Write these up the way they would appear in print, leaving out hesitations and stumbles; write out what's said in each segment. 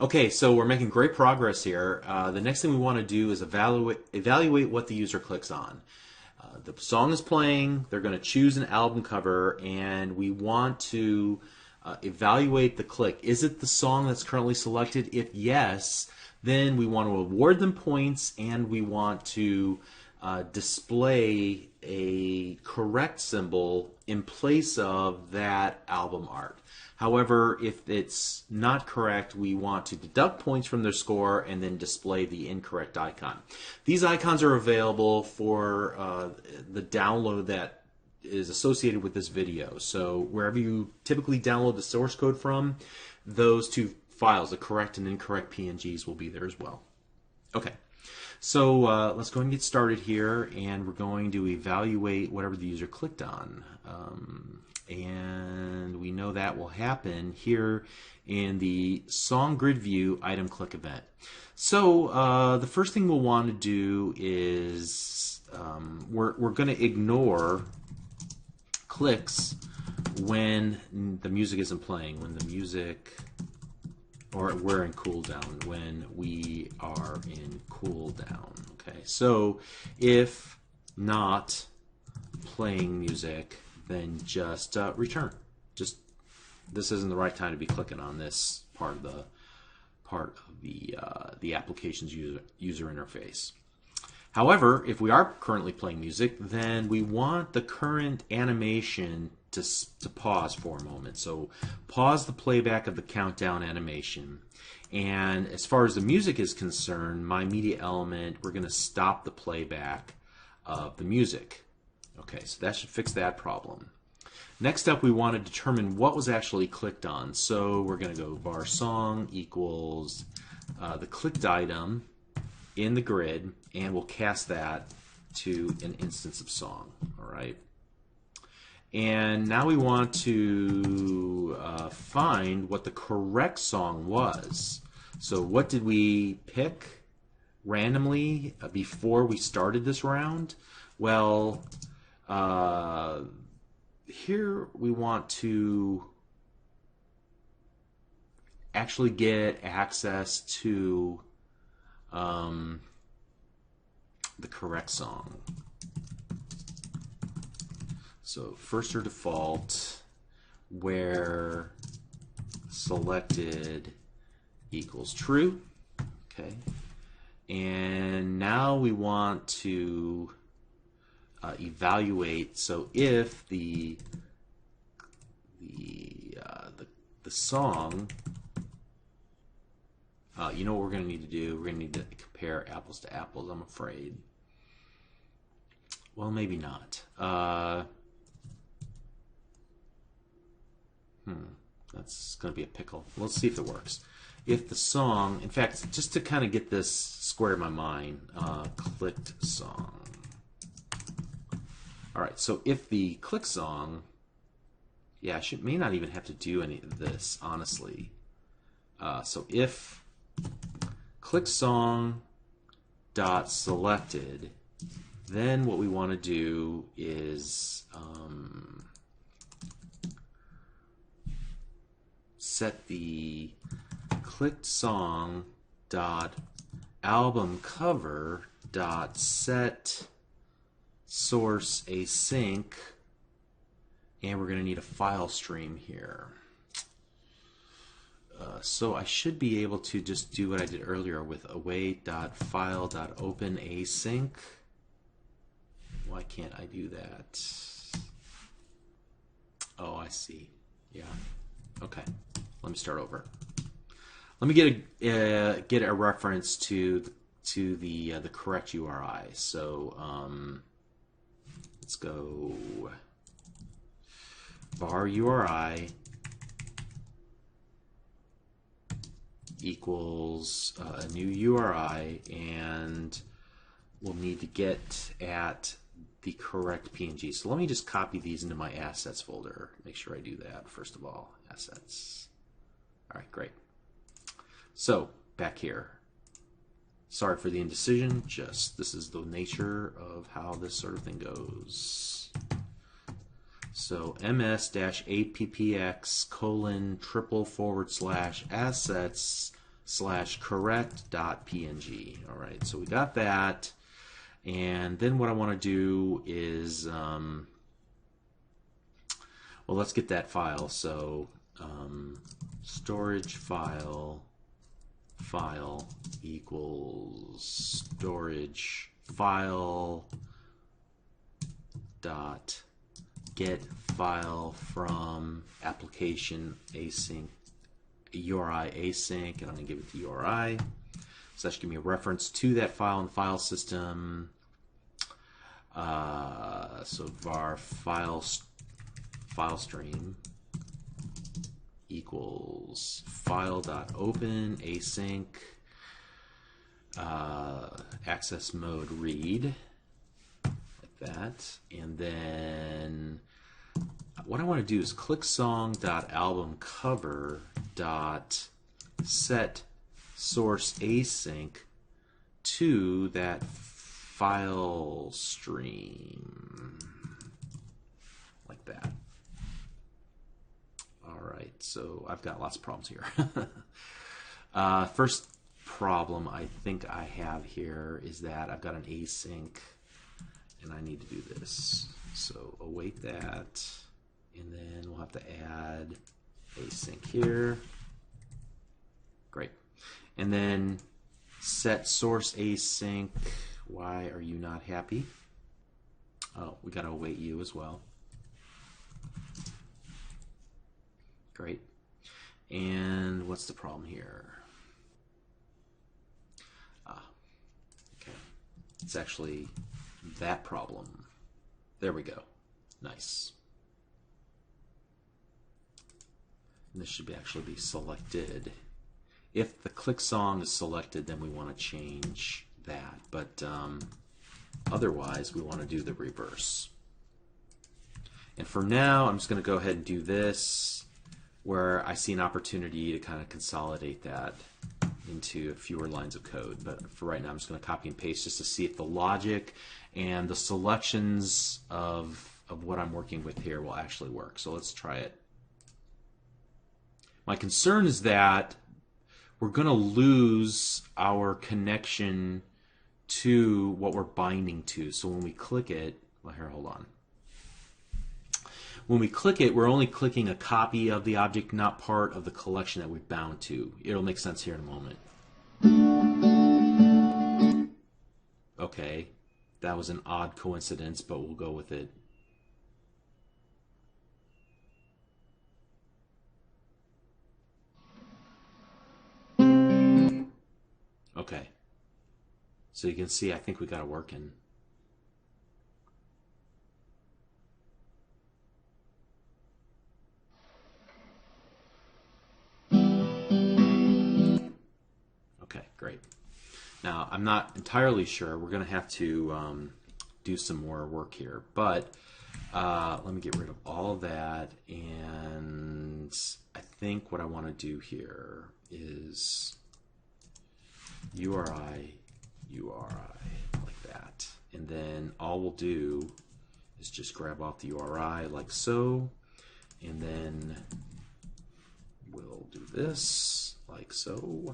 Okay, so we're making great progress here. The next thing we want to do is evaluate what the user clicks on. The song is playing, they're going to choose an album cover, and we want to evaluate the click. Is it the song that's currently selected? If yes, then we want to award them points, and we want to display a correct symbol in place of that album art. However, if it's not correct, we want to deduct points from their score and then display the incorrect icon. These icons are available for the download that is associated with this video. So wherever you typically download the source code from, those two files, the correct and incorrect PNGs, will be there as well. Okay. So let's go ahead and get started here, and we're going to evaluate whatever the user clicked on. And we know that will happen here in the song grid view item click event. So the first thing we'll want to do is we're going to ignore clicks when the music isn't playing, when the music, or we're in cooldown, when we are in cooldown. Okay, so if not playing music, then just return. Just this isn't the right time to be clicking on this part of the application's user interface. However, if we are currently playing music, then we want the current animation to pause for a moment. So pause the playback of the countdown animation. And as far as the music is concerned, my media element, we're going to stop the playback of the music. Okay, so that should fix that problem. Next up, we want to determine what was actually clicked on. So we're going to go var song equals the clicked item in the grid, and we'll cast that to an instance of song. All right. And now we want to find what the correct song was. So what did we pick randomly before we started this round? Well, here we want to actually get access to the correct song. So first or default, where selected equals true. Okay, and now we want to evaluate. So if the song, you know what we're going to need to do? We're going to need to compare apples to apples, I'm afraid. Well, maybe not. That's going to be a pickle. Let's see if it works. If the song, in fact, just to kind of get this square in my mind, clicked song. All right, so if the click song, yeah, I may not even have to do any of this, honestly. So if click song dot selected, then what we want to do is set the clicked song dot album cover dot set source async, and we're going to need a file stream here. So I should be able to just do what I did earlier with await.file.open async. Why can't I do that? Oh, I see. Yeah. Okay. Let me start over. Let me get a reference to the correct URI. So let's go var URI equals a new URI, and we'll need to get at the correct PNG. So let me just copy these into my assets folder. Make sure I do that first of all. Assets. All right, great. So back here. Sorry for the indecision. Just this is the nature of how this sort of thing goes. So ms-appx:// assets /correct.png. All right, so we got that. And then what I want to do is, well, let's get that file. So storage file equals storage file dot get file from application async URI async, and I'm going to give it the URI. So that should give me a reference to that file in the file system. So var file stream equals file.open async access mode read, like that. And then what I want to do is click song.albumcover.set source async to that file stream, like that. All right, so I've got lots of problems here. First problem I think I have here is that I've got an async and I need to do this. So await that, and then we'll have to add async here. Great. And then set source async. Why are you not happy? Oh, we got to await you as well. Great. And what's the problem here? Okay. It's actually that problem. There we go. Nice. And this should actually be selected. If the click song is selected, then we want to change that. But otherwise, we want to do the reverse. And for now, I'm just going to go ahead and do this, where I see an opportunity to kind of consolidate that into fewer lines of code. But for right now, I'm just going to copy and paste just to see if the logic and the selections of what I'm working with here will actually work. So let's try it. My concern is that we're going to lose our connection to what we're binding to. So when we click it, well, here, hold on. When we click it, we're only clicking a copy of the object, not part of the collection that we've bound to. It'll make sense here in a moment. Okay, that was an odd coincidence, but we'll go with it. Okay, so you can see I think we got it working. Okay, great. Now, I'm not entirely sure. We're going to have to do some more work here. But let me get rid of all of that. And I think what I want to do here is URI, like that. And then all we'll do is just grab off the URI like so. And then we'll do this like so.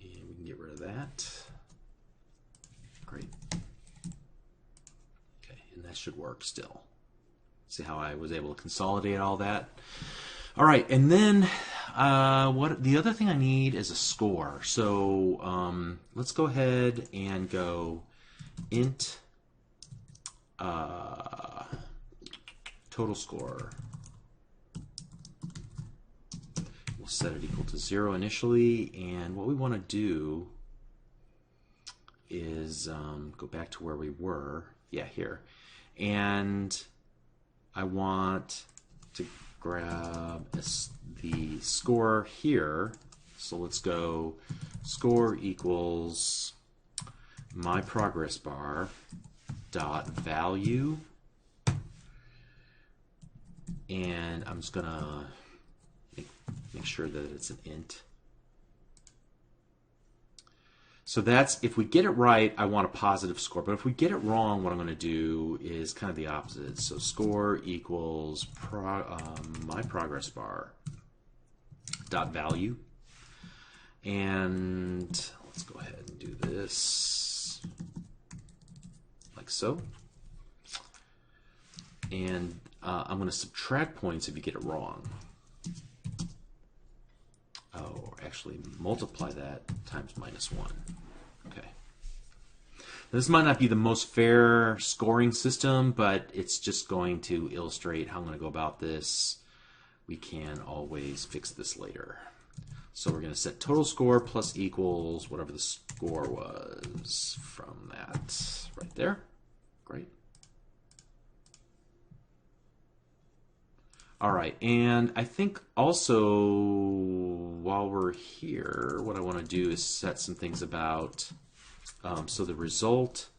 And we can get rid of that. Great. Okay, and that should work still. See how I was able to consolidate all that? All right, and then what the other thing I need is a score. So let's go ahead and go int total score. We'll set it equal to 0 initially, and what we want to do is go back to where we were. Yeah, here. And I want to grab the score here. So let's go score equals my progress bar dot value, and I'm just gonna make sure that it's an int. So that's, if we get it right, I want a positive score. But if we get it wrong, what I'm going to do is kind of the opposite. So score equals my progress bar dot value. And let's go ahead and do this like so. And I'm going to subtract points if you get it wrong. Oh, actually multiply that times -1. Okay. This might not be the most fair scoring system, but it's just going to illustrate how I'm going to go about this. We can always fix this later. So we're going to set total score plus equals whatever the score was from that right there. Great. All right, and I think also while we're here, what I want to do is set some things about, so the result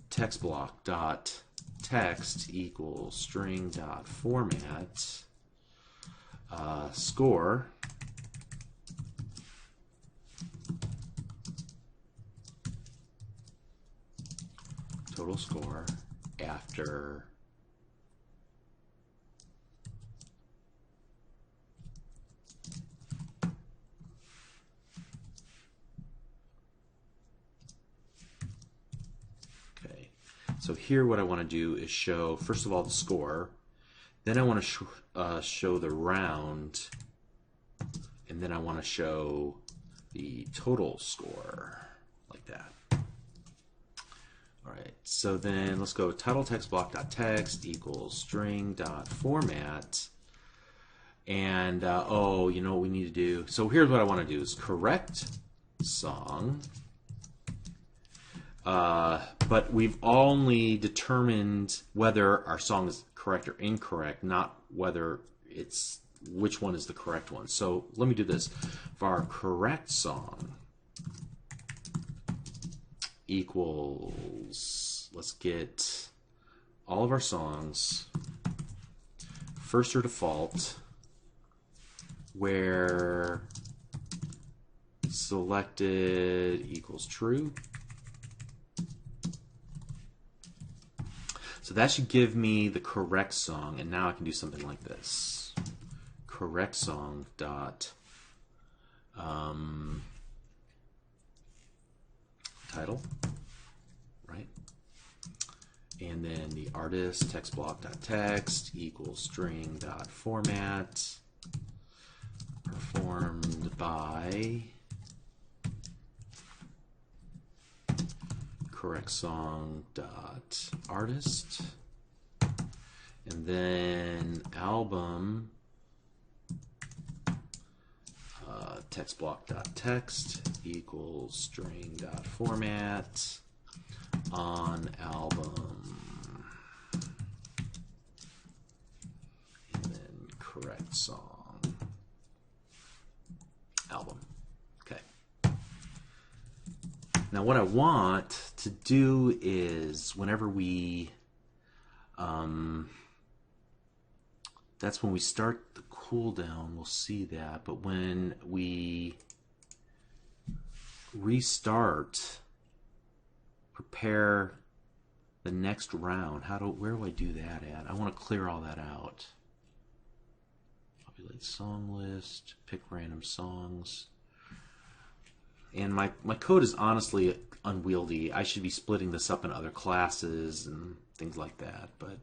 text block dot text equals string dot format score total score after So here what I want to do is show, first of all, the score. Then I want to show the round. And then I want to show the total score, like that. All right, so then let's go title text block.text equals string.format. And, oh, you know what we need to do? So here's what I want to do is correct song. But we've only determined whether our song is correct or incorrect, not whether it's which one is the correct one. So let me do this. For our correct song equals, let's get all of our songs first or default, where selected equals true. So that should give me the correct song, and now I can do something like this. Correct song dot title, right? And then the artist text block dot text equals string dot format performed by correct song dot artist, and then album text block dot text equals string dot format on album, and then correct song album. Okay. Now what I want to do is whenever we, that's when we start the cooldown, we'll see that, but when we restart, prepare the next round, where do I do that at? I want to clear all that out. Populate song list, pick random songs. And my code is honestly unwieldy. I should be splitting this up in other classes and things like that, but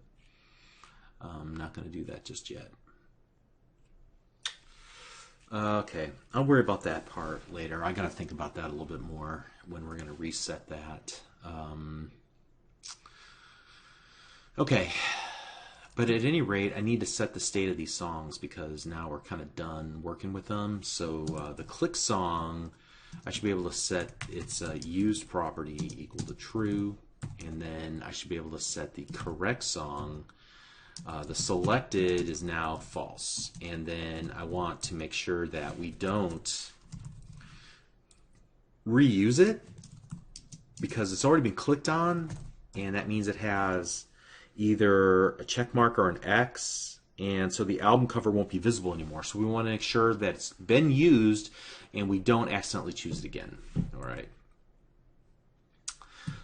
I'm not going to do that just yet. Okay, I'll worry about that part later. I got to think about that a little bit more when we're going to reset that. Okay, but at any rate, I need to set the state of these songs because now we're kind of done working with them. So the click song, I should be able to set its used property equal to true, and then I should be able to set the correct song. The selected is now false, and then I want to make sure that we don't reuse it because it's already been clicked on, and that means it has either a check mark or an X, and so the album cover won't be visible anymore. So we want to make sure that it's been used and we don't accidentally choose it again. All right.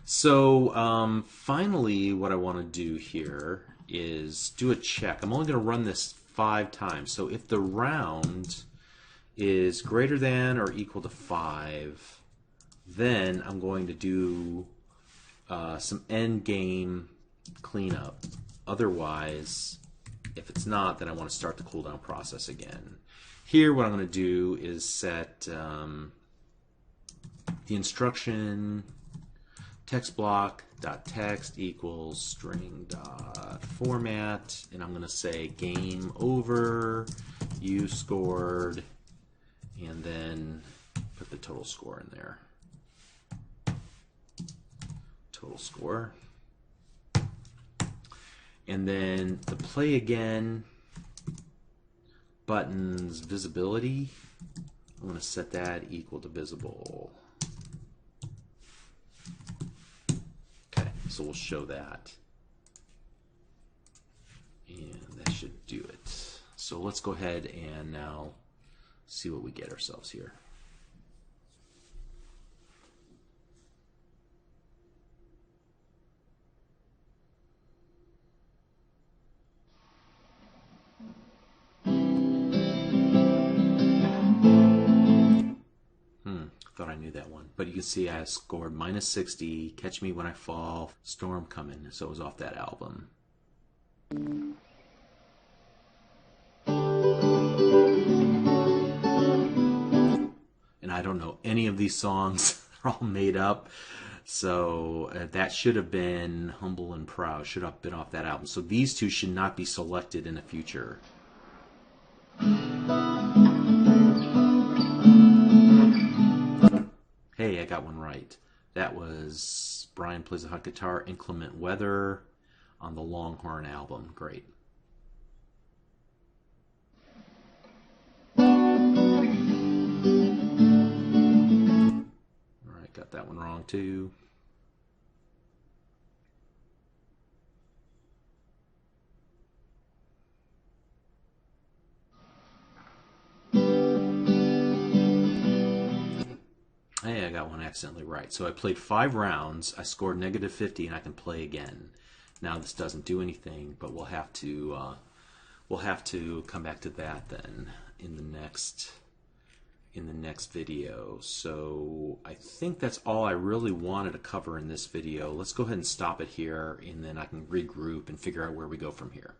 So finally, what I want to do here is do a check. I'm only going to run this 5 times. So if the round is greater than or equal to 5, then I'm going to do some end game cleanup. Otherwise, if it's not, then I want to start the cooldown process again. Here, what I'm going to do is set the instruction text block dot text equals string dot format, and I'm going to say game over, you scored, and then put the total score in there. Total score. And then the play again button's visibility, I'm going to set that equal to visible. Okay, so we'll show that. And that should do it. So let's go ahead and now see what we get ourselves here. Thought I knew that one. But you can see I scored -60, Catch Me When I Fall, Storm Coming. So it was off that album. And I don't know any of these songs. They're all made up. So that should have been Humble and Proud. Should have been off that album. So these two should not be selected in the future. Hey, I got one right. That was Brian Plays a Hot Guitar, Inclement Weather on the Longhorn album. Great. Alright, got that one wrong too. Hey, I got one accidentally right. So I played 5 rounds, I scored -50, and I can play again. Now this doesn't do anything, but we'll have to come back to that then in the next video. So I think that's all I really wanted to cover in this video. Let's go ahead and stop it here, and then I can regroup and figure out where we go from here.